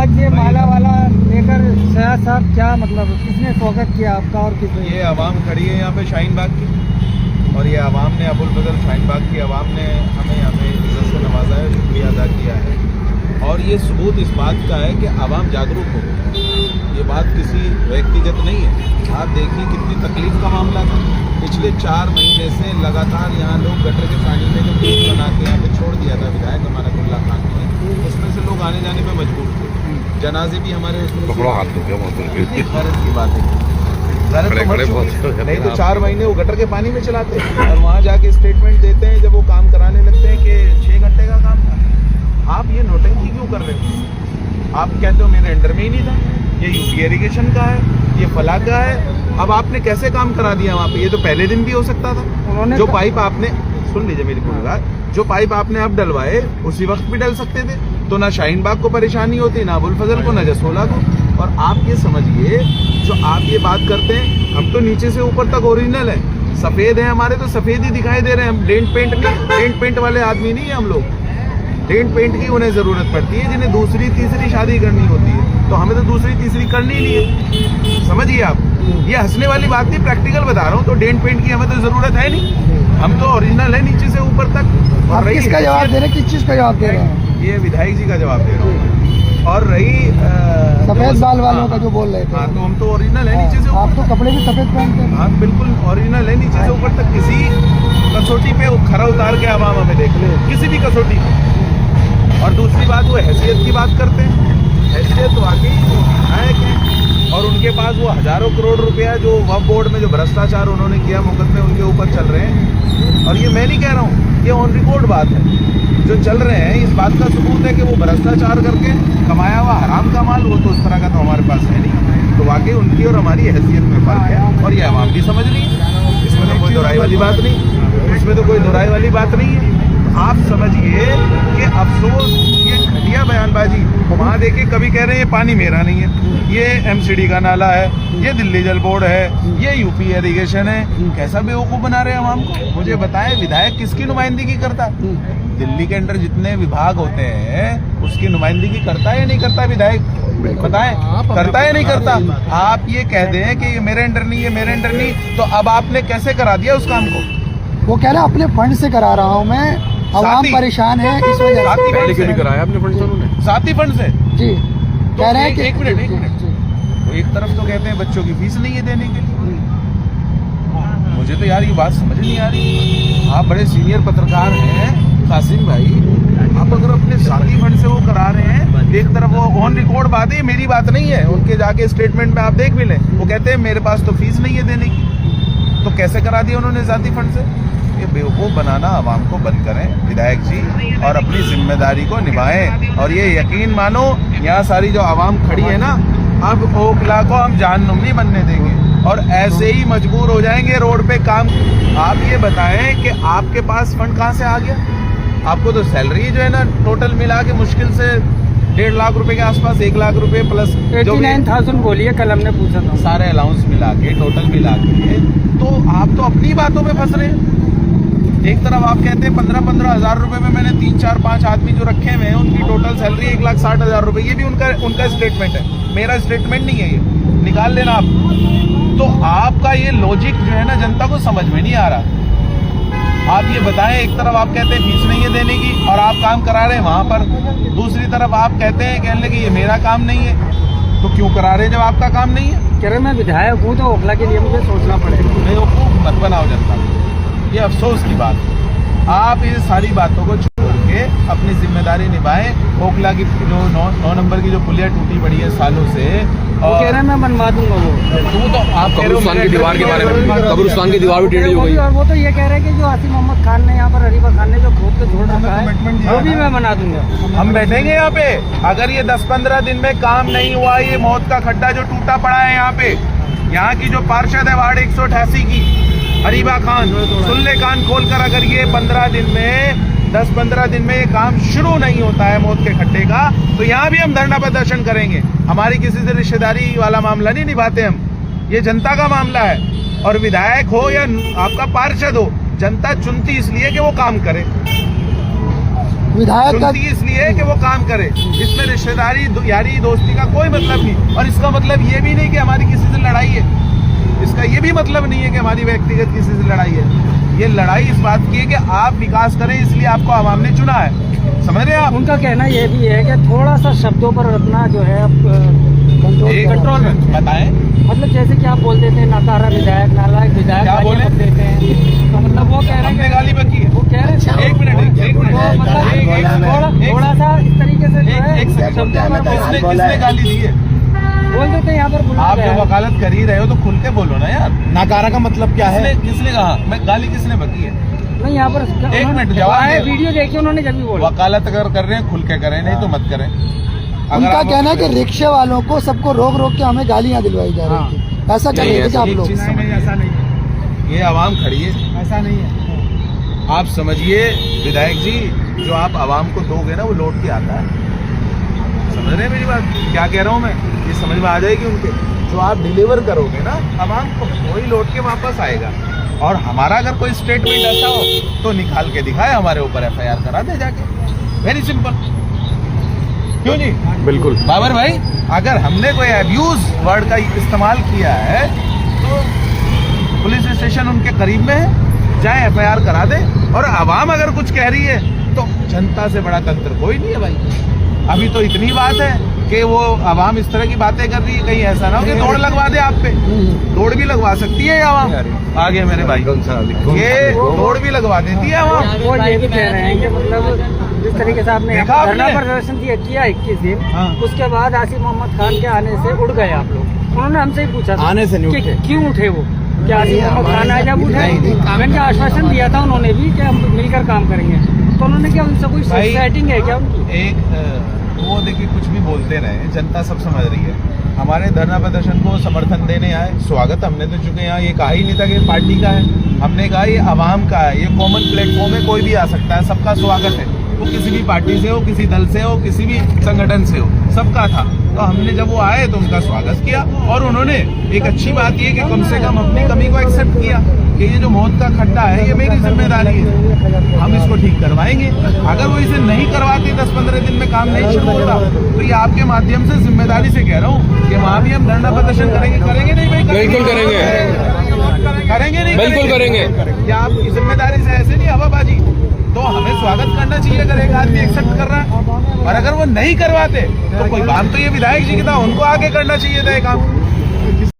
आज ये माला वाला लेकर सयाज साहब, क्या मतलब किसने स्वागत किया आपका और किसने? ये आवाम खड़ी है यहाँ पे शाहीन बाग की, और ये आवाम ने, अबुल फजल शाहीन बाग की आवाम ने हमें यहाँ पे इज्जत से नवाजा है, शुक्रिया अदा किया है। और ये सबूत इस बात का है कि आवाम जागरूक हो गई है। ये बात किसी व्यक्तिगत नहीं है। आप देखिए कितनी तकलीफ का मामला था। पिछले 4 महीने से लगातार यहाँ लोग गटर के पानी में जो पेड़ बना के यहाँ पे छोड़ दिया था विधायक अमानतुल्लाह खान ने, उसमें से लोग आने जाने में मजबूर थे। जनाजे भी हमारे उसमें गरज की बात है, नहीं तो 4 महीने वो गटर के पानी में चलाते और वहाँ जाके स्टेटमेंट देते हैं जब वो काम कराने लगते हैं कि 6 घंटे का काम था। आप ये नोटंकी क्यों कर रहे हो? आप कहते हो मेरे अंडर में ही नहीं था, ये यूपी इरिगेशन का है, ये फला का है। अब आपने कैसे काम करा दिया वहाँ पे? ये तो पहले दिन भी हो सकता था। जो पाइप आपने, सुन लीजिए मेरी पूरी बात, जो पाइप आपने अब डलवाए उसी वक्त भी डल सकते थे, तो ना शाहीन बाग को परेशानी होती, ना अबुल फजल को, ना जसोला को। और आप ये समझिए, जो आप ये बात करते हैं, हम तो नीचे से ऊपर तक ओरिजिनल है, सफेद है हमारे, तो सफेद ही दिखाई दे रहे हैं। हम डेंट पेंट वाले आदमी नहीं है हम लोग। डेंट पेंट की उन्हें जरूरत पड़ती है जिन्हें दूसरी तीसरी शादी करनी होती है, तो हमें तो दूसरी तीसरी करनी नहीं है। समझिए आप, ये हंसने वाली बात नहीं, प्रैक्टिकल बता रहा हूँ। तो डेंट पेंट की हमें तो जरूरत है नहीं, हम तो ओरिजिनल है नीचे से ऊपर तक। और किसका जवाब दे रहे हैं, किस चीज का जवाब दे रहे हैं? ये विधायक जी का जवाब दे रहा हूँ। और रही सफेद बाल वालों का जो बोल रहे थे, हाँ, तो हम तो ओरिजिनल है नीचे से। आप तो कपड़े भी सफेद पहनते हैं। हाँ बिल्कुल ओरिजिनल है नीचे से ऊपर तक। किसी कसौटी पे खरा उतार के आवाम हमें देख ले, किसी भी कसौटी। और दूसरी बात, वो हैसियत की बात करते हैं। हैसियत वाकई विधायक है और उनके पास वो हजारों करोड़ रुपया जो वक्फ बोर्ड में जो भ्रष्टाचार उन्होंने किया, मुकदमे उनके ऊपर चल रहे हैं। और ये मैं नहीं कह रहा हूँ, ये ऑन रिकॉर्ड बात है, जो चल रहे हैं। इस बात का सबूत है कि वो भ्रष्टाचार करके कमाया हुआ हराम का माल, वो तो उस तरह का तो हमारे पास है नहीं। तो वाकई उनकी और हमारी हैसियत में फर्क है, और ये आवाम भी समझ रही है। इसमें तो कोई दोहराई वाली बात नहीं, इसमें तो कोई दोहराई वाली बात नहीं है। आप समझिए कि अफसोस, ये घटिया बयानबाजी। वहाँ देखिए कभी कह रहे हैं ये पानी मेरा नहीं है, ये एमसीडी का नाला है, ये दिल्ली जल बोर्ड है, ये यूपी इरिगेशन है। कैसा बेवकूफ़ बना रहे हैं आवाम को? मुझे बताएं, विधायक किसकी नुमाइंदगी करता? दिल्ली के अंदर जितने विभाग होते हैं उसकी नुमाइंदगी करता है या नहीं करता विधायक? बताएं, करता है या नहीं करता? आप ये कह दें कि ये मेरे अंडर नहीं है, मेरे अंडर नहीं, तो अब आपने कैसे करा दिया उस काम को? वो कह रहे हैं अपने फंड से करा रहा हूँ मैं, आवाम परेशान है इस वजह से। पहले क्यों नहीं कराया अपने फंड से? उन्होंने साथी फंड से जी कह रहे हैं कि एक मिनट वो एक तरफ तो कहते हैं बच्चों की फीस नहीं है देने के लिए। मुझे तो यार ये बात समझ नहीं आ रही। आप बड़े सीनियर पत्रकार हैं कासिम भाई, आप अगर अपने साथी फंड से वो करा रहे हैं, एक तरफ वो ऑन रिकॉर्ड बात है, मेरी बात नहीं है, उनके जाके स्टेटमेंट में आप देख भी लें, वो कहते हैं मेरे पास तो फीस नहीं है देने की। तो कैसे करा दिया उन्होंने साथी फंड से? ये बेवकूफ़ बनाना आवाम को बंद करें विधायक जी, और अपनी जिम्मेदारी को निभाएं। और ये यकीन मानो, यहाँ सारी जो आवाम खड़ी है ना, अब ओखला को हम जहन्नुम नहीं बनने देंगे, और ऐसे ही मजबूर हो जाएंगे रोड पे काम। आप ये बताएं कि आपके पास फंड कहाँ से आ गया? आपको तो सैलरी जो है ना टोटल मिला के मुश्किल से 1.5 लाख रुपए के आसपास, 1 लाख रुपए प्लस 89,000 बोलिए, कल हमने पूछा था, सारे अलाउंस मिला के टोटल मिला के। तो आप तो अपनी बातों में फंस रहे हैं। एक तरफ आप कहते हैं 15-15 हज़ार रुपए में मैंने 3, 4, 5 आदमी जो रखे हुए हैं उनकी टोटल सैलरी 1,60,000 रुपए। ये भी उनका स्टेटमेंट है, मेरा स्टेटमेंट नहीं है, ये निकाल लेना आप। तो आपका ये लॉजिक जो है ना जनता को समझ में नहीं आ रहा। आप ये बताएं, एक तरफ आप कहते हैं फीस नहीं है देने की और आप काम करा रहे हैं वहां पर, दूसरी तरफ आप कहते हैं कहने कि ये मेरा काम नहीं है, तो क्यों करा रहे हैं जब आपका काम नहीं है? कह रहे मैं विधायक हूँ तो ओखला के लिए मुझे सोचना पड़ेगा। बेवकूफ मत बनाओ जनता, ये अफसोस की बात है। आप ये सारी बातों को छोड़ के अपनी जिम्मेदारी निभाएं। ओखला की जो 9 नंबर की जो पुलिया टूटी पड़ी है सालों से, वो कह रहे हैं मैं बनवा दूंगा वो। तो आप कब्रिस्तान की दीवार के बारे में, कब्रिस्तान की दीवार भी टेढ़ी हो गई। और वो तो ये कह रहे हैं कि जो आसिफ मोहम्मद खान ने यहाँ पर हरीफा खान ने जो खोद के छोड़ रखा है वो भी मैं बना दूंगा। हम बैठेंगे यहाँ पे, अगर ये 10-15 दिन में काम नहीं हुआ, ये मौत का खड्डा जो टूटा पड़ा है यहाँ पे, यहाँ की जो पार्षद है वार्ड 188 की हरीफा खान, सुन ले कान खोल कर, अगर ये 15 दिन में 10-15 दिन में ये काम शुरू नहीं होता है मौत के खड्डे का, तो यहाँ भी हम धरना प्रदर्शन करेंगे। हमारी किसी से रिश्तेदारी वाला मामला नहीं निभाते हम, ये जनता का मामला है। और विधायक हो या आपका पार्षद हो, जनता चुनती इसलिए कि वो काम करे। विधायक का चुनती इसलिए कि वो काम करे। इसमें रिश्तेदारी यारी दोस्ती का कोई मतलब नहीं, और इसका मतलब ये भी नहीं कि हमारी किसी से लड़ाई है। इसका ये भी मतलब नहीं है कि हमारी व्यक्तिगत किसी से लड़ाई है। ये लड़ाई इस बात की है कि आप विकास करें, इसलिए आपको आवाम ने चुना है। समझ रहे हैं आप? उनका कहना ये भी है कि थोड़ा सा शब्दों पर अपना जो है कंट्रोल में बताएं। मतलब जैसे कि आप बोल देते हैं नकारा विधायक, नालायक विधायक, क्या गालियां बोले? मत देते हैं, तो मतलब वो कह रहे हमने हैं गाली बकी है। वो कह रहे हैं एक मिनट वो मतलब थोड़ा सा इस तरीके से जो है शब्दों पर किसने गाली दी है? बोल देते हैं यहाँ पर बुला आप रहे जो हैं। वकालत कर ही रहे हो तो खुल के बोलो ना यार। नाकारा का मतलब क्या है? किसने कहा? मैं गाली किसने बकी है? नहीं यहाँ पर एक मिनट जवाब है, दे। वीडियो देखिए उन्होंने जब भी बोला। वकालत अगर कर रहे हैं खुल के करें, नहीं तो मत करें। उनका कहना है कि रिक्शे वालों को सबको रोक रोक के हमें गालियां दिलवाई जा रही थी। ऐसा कर रहे थे क्या आप लोग? ऐसा नहीं है, ये आवाम खड़ी है, ऐसा नहीं है। आप समझिए विधायक जी, जो आप आवाम को दोगे ना वो लौट के आता है। समझ रहे हैं मेरी बात? क्या कह रहा हूँ मैं, ये समझ में आ जाएगी उनके। जो आप डिलीवर करोगे ना आवाम को, वही लौट के वापस आएगा। और हमारा अगर कोई स्टेटमेंट ऐसा हो तो निकाल के दिखाए, हमारे ऊपर FIR करा दे जाके। Very simple. क्यों जी? बिल्कुल। बाबर भाई, अगर हमने कोई अब्यूज वर्ड का इस्तेमाल किया है तो पुलिस स्टेशन उनके करीब में है, जाए FIR करा दे। और आवाम अगर कुछ कह रही है तो जनता से बड़ा तंत्र कोई नहीं है भाई। अभी तो इतनी बात है कि वो आवाम इस तरह की बातें कर रही है, कहीं ऐसा ना हो कि दौड़ लगवा दे आप पे। दौड़ भी लगवा सकती है आवाम। आगे मेरे भाई, ये दौड़ भी लगवा देती है आवाम। वो ये भी कह रहे हैं कि मतलब जिस तरीके से आपने देखा आपने? धरना प्रदर्शन किया 21 दिन, हाँ। उसके बाद आसिफ मोहम्मद खान के आने से उड़ गए आप लोग। उन्होंने हमसे ही पूछा था आने से नहीं कि उठे। क्यों उठे वो, क्या आसिफ मोहम्मद खान आए जब उठे? मैंने आश्वासन दिया था उन्होंने भी कि हम मिलकर काम करेंगे, तो उन्होंने क्या उनसे कोई भाई, सेटिंग है क्या उनकी? वो देखिए कुछ भी बोलते रहे, जनता सब समझ रही है। हमारे धरना प्रदर्शन को समर्थन देने आए, स्वागत हमने तो चुके। यहाँ ये कहा ही नहीं था कि पार्टी का है, हमने कहा ये आवाम का है, ये कॉमन प्लेटफॉर्म है, कोई भी आ सकता है, सबका स्वागत है। वो किसी भी पार्टी से हो, किसी दल से हो, किसी भी संगठन से हो, सबका था। तो हमने जब वो आए तो उनका स्वागत किया, और उन्होंने एक अच्छी बात ये कि कम से कम अपनी कमी को एक्सेप्ट किया कि ये जो मौत का खड्डा है ये मेरी जिम्मेदारी है, हम इसको ठीक करवाएंगे। अगर वो इसे नहीं करवाते, 10-15 दिन में काम नहीं शुरू होता, तो ये आपके माध्यम से जिम्मेदारी से कह रहा हूँ कि वहाँ भी हम धरना प्रदर्शन करेंगे नहीं भाई? बिल्कुल करेंगे। करेंगे नहीं? बिल्कुल करेंगे। या आपकी जिम्मेदारी से ऐसे नहीं हवाबाजी। तो हमें स्वागत करना चाहिए अगर एक आदमी एक्सेप्ट कर रहा है, और अगर वो नहीं करवाते तो कोई काम तो ये विधायक जी की था, उनको आगे करना चाहिए था ये काम।